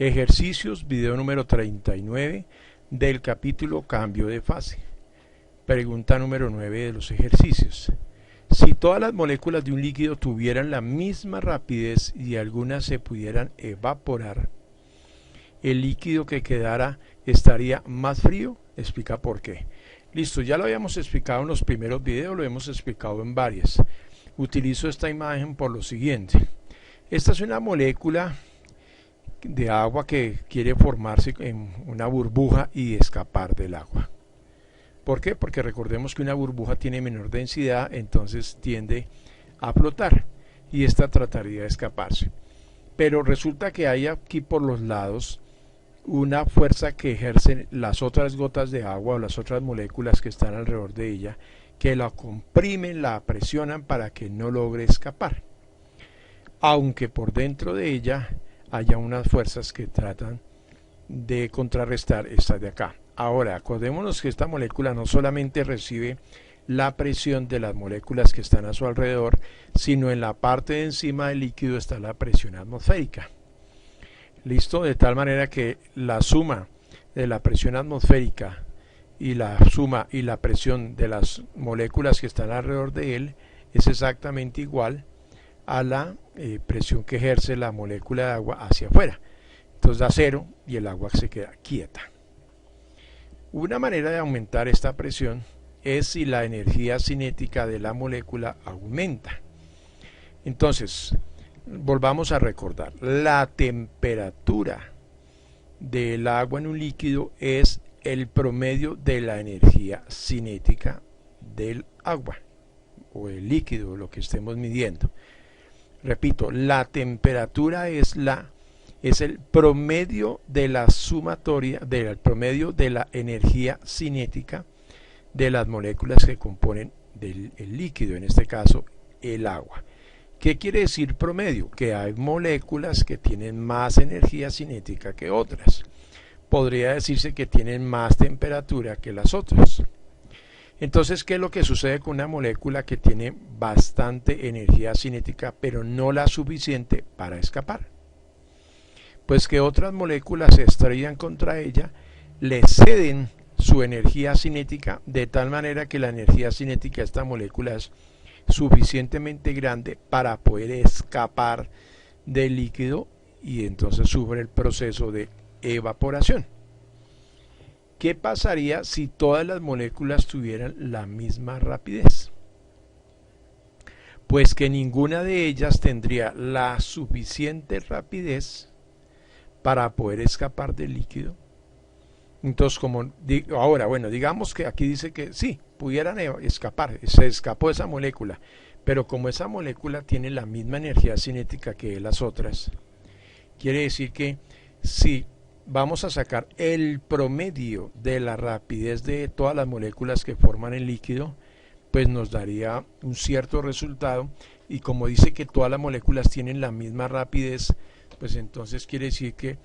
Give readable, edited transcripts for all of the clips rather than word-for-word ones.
Ejercicios, video número 39 del capítulo Cambio de fase. Pregunta número 9 de los ejercicios. Si todas las moléculas de un líquido tuvieran la misma rapidez y algunas se pudieran evaporar, ¿el líquido que quedara estaría más frío? Explica por qué. Listo, ya lo habíamos explicado en los primeros videos, lo hemos explicado en varias. Utilizo esta imagen por lo siguiente. Esta es una molécula de agua que quiere formarse en una burbuja y escapar del agua. ¿Por qué? Porque recordemos que una burbuja tiene menor densidad, entonces tiende a flotar y esta trataría de escaparse. Pero resulta que hay aquí por los lados una fuerza que ejercen las otras gotas de agua o las otras moléculas que están alrededor de ella, que la comprimen, la presionan para que no logre escapar. Aunque por dentro de ella haya unas fuerzas que tratan de contrarrestar estas de acá. Ahora, acordémonos que esta molécula no solamente recibe la presión de las moléculas que están a su alrededor, sino en la parte de encima del líquido está la presión atmosférica. ¿Listo? De tal manera que la suma de la presión atmosférica y la suma y la presión de las moléculas que están alrededor de él es exactamente igual a la presión que ejerce la molécula de agua hacia afuera. Entonces da cero y el agua se queda quieta. Una manera de aumentar esta presión es si la energía cinética de la molécula aumenta. Entonces, volvamos a recordar, la temperatura del agua en un líquido es el promedio de la energía cinética del agua o el líquido, lo que estemos midiendo. Repito, la temperatura es el promedio de la sumatoria, del promedio de la energía cinética de las moléculas que componen el líquido, en este caso el agua. ¿Qué quiere decir promedio? Que hay moléculas que tienen más energía cinética que otras. Podría decirse que tienen más temperatura que las otras. Entonces, ¿qué es lo que sucede con una molécula que tiene bastante energía cinética, pero no la suficiente para escapar? Pues que otras moléculas se estrellan contra ella, le ceden su energía cinética de tal manera que la energía cinética de esta molécula es suficientemente grande para poder escapar del líquido y entonces sufre el proceso de evaporación. ¿Qué pasaría si todas las moléculas tuvieran la misma rapidez? Pues que ninguna de ellas tendría la suficiente rapidez para poder escapar del líquido. Entonces, digamos que aquí dice que sí, pudieran escapar, se escapó esa molécula, pero como esa molécula tiene la misma energía cinética que las otras, quiere decir que si vamos a sacar el promedio de la rapidez de todas las moléculas que forman el líquido, pues nos daría un cierto resultado, y como dice que todas las moléculas tienen la misma rapidez, pues entonces quiere decir que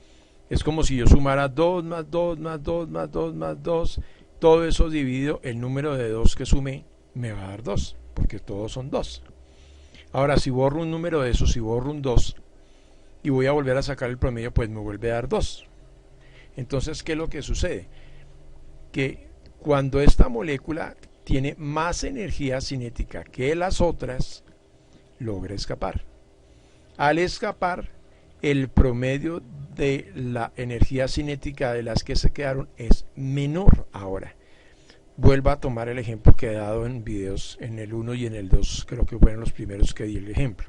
es como si yo sumara 2 más 2 más 2 más 2 más 2, todo eso dividido, el número de 2 que sumé me va a dar 2, porque todos son 2. Ahora, si borro un número de esos, si borro un 2, y voy a volver a sacar el promedio, pues me vuelve a dar 2. Entonces, ¿qué es lo que sucede? Que cuando esta molécula tiene más energía cinética que las otras, logra escapar. Al escapar, el promedio de la energía cinética de las que se quedaron es menor ahora. Vuelvo a tomar el ejemplo que he dado en videos en el 1 y en el 2, creo que fueron los primeros que di el ejemplo.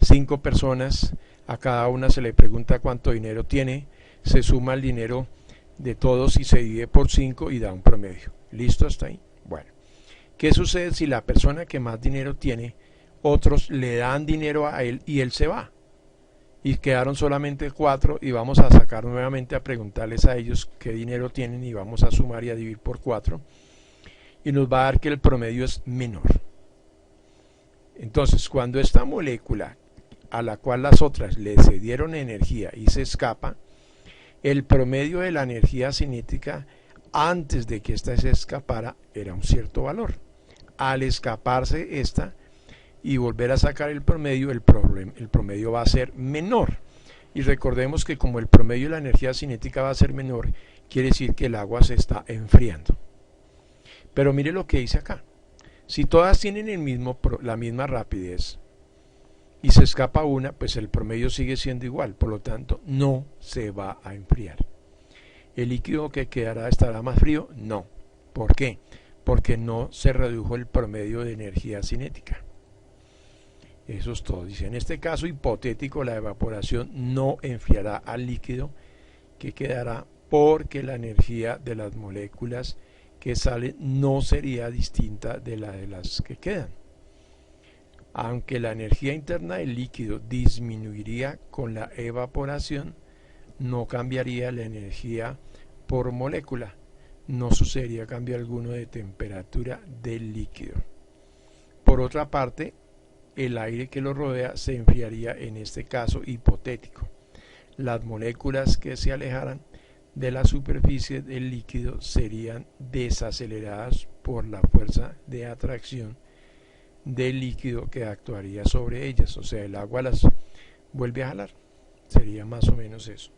5 personas, a cada una se le pregunta cuánto dinero tiene, se suma el dinero de todos y se divide por 5 y da un promedio. ¿Listo hasta ahí? Bueno, ¿qué sucede si la persona que más dinero tiene, otros le dan dinero a él y él se va? Y quedaron solamente 4 y vamos a sacar nuevamente a preguntarles a ellos qué dinero tienen y vamos a sumar y a dividir por 4 y nos va a dar que el promedio es menor. Entonces, cuando esta molécula a la cual las otras le cedieron energía y se escapa, el promedio de la energía cinética antes de que ésta se escapara era un cierto valor. Al escaparse esta y volver a sacar el promedio, el promedio va a ser menor. Y recordemos que como el promedio de la energía cinética va a ser menor, quiere decir que el agua se está enfriando. Pero mire lo que dice acá. Si todas tienen la misma rapidez y se escapa una, pues el promedio sigue siendo igual, por lo tanto no se va a enfriar. ¿El líquido que quedará estará más frío? No. ¿Por qué? Porque no se redujo el promedio de energía cinética. Eso es todo. Dice, en este caso hipotético, la evaporación no enfriará al líquido que quedará porque la energía de las moléculas que salen no sería distinta de la de las que quedan. Aunque la energía interna del líquido disminuiría con la evaporación, no cambiaría la energía por molécula. No sucedería cambio alguno de temperatura del líquido. Por otra parte, el aire que lo rodea se enfriaría en este caso hipotético. Las moléculas que se alejaran de la superficie del líquido serían desaceleradas por la fuerza de atracción del líquido que actuaría sobre ellas, o sea, el agua las vuelve a jalar. Sería más o menos eso.